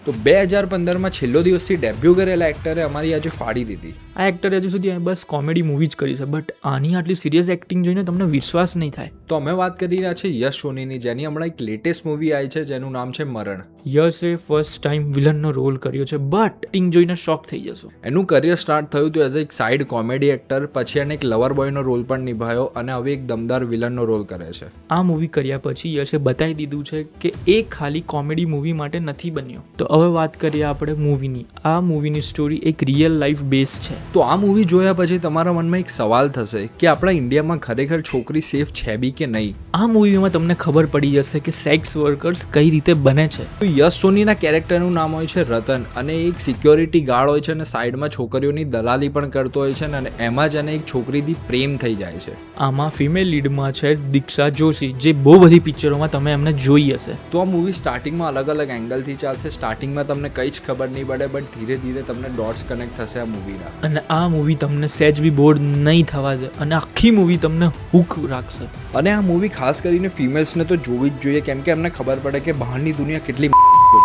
તો 2015માં છેલ્લો દિવસથી ડેબ્યુ કરેલા એક્ટરે અમારી આજે ફાડી દીધી. આ એક્ટરે હજુ સુધી બસ કોમેડી મૂવી જ કરી છે, બટ આની આટલી સિરિયસ એક્ટિંગ જોઈને તમને વિશ્વાસ નહીં થાય. તો અમે વાત કરી રહ્યા છીએ યશ સોનીની, જેની હમણાં એક લેટેસ્ટ મૂવી આવી છે જેનું નામ છે મરણ. યશે ફર્સ્ટ ટાઈમ વિલનનો રોલ કર્યો છે, બટ એક્ટિંગ જોઈને શોક થઈ જશો. એનું કરિયર સ્ટાર્ટ થયું હતું એઝ એક સાઇડ કોમેડી એક્ટર, પછી એને એક લવર બોયનો રોલ પણ નિભાવ્યો અને હવે એક દમદાર વિલનનો રોલ કરે છે. આ મૂવી કર્યા પછી યશે બતાવી દીધું છે કે એ ખાલી કોમેડી મૂવી માટે નથી બન્યો. તો હવે વાત કરીએ આપણે મૂવીની. આ મૂવીની સ્ટોરી એક રિયલ લાઈફ બેઝ છે. તો આ મૂવી જોયા પછી તમારા મનમાં એક સવાલ થશે કે આપણા ઇન્ડિયામાં ખરેખર છોકરી સેફ છે બી કે નહીં. આ મૂવીમાં તમને ખબર પડી જશે કે સેક્સ વર્કર્સ કઈ રીતે બને છે. તો યશ સોનીના કેરેક્ટરનું નામ હોય છે રતન અને એક સિક્યોરિટી ગાર્ડ હોય છે અને સાઈડમાં છોકરીઓની દલાલી પણ કરતો હોય છે અને એમાં જ એને એક છોકરીથી પ્રેમ થઈ જાય છે. આમાં ફિમેલ લીડમાં છે દીક્ષા જોશી, જે બહુ બધી પિક્ચરોમાં તમે એમને જોઈ હશે. તો આ મૂવી સ્ટાર્ટિંગમાં અલગ અલગ એંગલથી ચાલશે. સ્ટાર્ટિંગમાં તમને કંઈ જ ખબર નહીં પડે, બટ ધીરે ધીરે તમને ડોટ્સ કનેક્ટ થશે આ મૂવીના. અને આ મૂવી તમને સહેજ બી બોર્ડ નહીં થવા દે અને આખી મૂવી તમને હૂક રાખશે. અને આ મૂવી ખાસ કરીને ફિમેલ્સને તો જોવી જ જોઈએ, કેમ કે એમને ખબર પડે કે બહારની દુનિયા કેટલી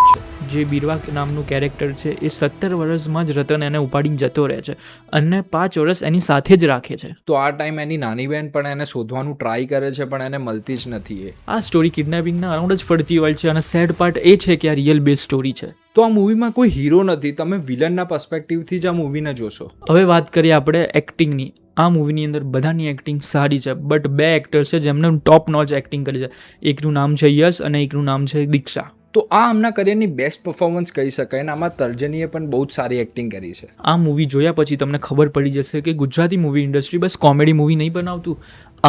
છે. જે બીરવા નામનું કેરેક્ટર છે એ 17 વર્ષમાં જ રતન એને ઉપાડીને જતો રહે છે અને 5 વર્ષ એની સાથે જ રાખે છે. તો આ ટાઈમ એની નાની બહેન પણ એને શોધવાનું ટ્રાય કરે છે પણ એને મળતી જ નથી. આ સ્ટોરી કિડનેપિંગના અરાઉન્ડ જ ફરતી હોય છે અને સેડ પાર્ટ એ છે કે આ રિયલ બેઝ સ્ટોરી છે. તો આ મૂવીમાં કોઈ હીરો નથી, તમે વિલનના પર્સપેક્ટિવથી જ આ મૂવીને જોશો. હવે વાત કરીએ આપણે એક્ટિંગની. આ મૂવીની અંદર બધાની એક્ટિંગ સારી છે, બટ 2 એક્ટર્સ છે જેમને ટોપ નોચ એક્ટિંગ કરી છે. એકનું નામ છે યશ અને એકનું નામ છે દીક્ષા. તો આ આમના કરિયરની બેસ્ટ પરફોર્મન્સ કહી શકાય અને આમાં તર્જનીએ પણ બહુ જ સારી એક્ટિંગ કરી છે. આ મૂવી જોયા પછી તમને ખબર પડી જશે કે ગુજરાતી મૂવી ઇન્ડસ્ટ્રી બસ કોમેડી મૂવી નહીં બનાવતું,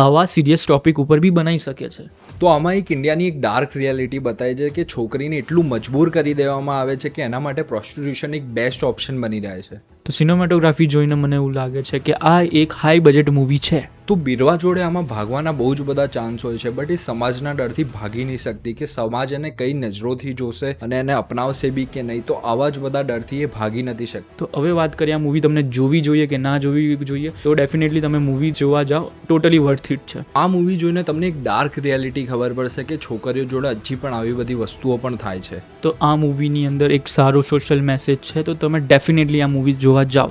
આવા સિરિયસ ટોપિક ઉપર બી બનાવી શકે છે. તો આમાં એક ઇન્ડિયાની એક ડાર્ક રિયાલિટી બતાવી છે કે છોકરીને એટલું મજબૂર કરી દેવામાં આવે છે કે એના માટે પ્રોસ્ટિટ્યુશન એક બેસ્ટ ઓપ્શન બની રહે છે. તો સિનેમેટોગ્રાફી જોઈને મને એવું લાગે છે કે આ એક હાઈ બજેટ મૂવી છે. તો બિરવા જોડે આમાં ભાગવાના બહુ જ બધા ચાન્સ હોય છે, બટ એ સમાજના ડરથી ભાગી નહીં શકતી કે સમાજ એને કઈ નજરોથી જોશે અને એને અપનાવશે બી કે નહીં. તો આવા જ બધા ડરથી એ ભાગી નથી શકતી. તો હવે વાત કરીએ આ મૂવી તમને જોવી જોઈએ કે ના જોવી જોઈએ. તો ડેફિનેટલી તમે મૂવી જોવા જાઓ, ટોટલી વર્થ ઇટ છે. આ મૂવી જોઈને તમને એક ડાર્ક રિયાલિટી ખબર પડશે કે છોકરીઓ જોડે હજી પણ આવી બધી વસ્તુઓ પણ થાય છે. તો આ મૂવીની અંદર એક સારો સોશિયલ મેસેજ છે, તો તમે ડેફિનેટલી આ મૂવી જોવા જાઓ.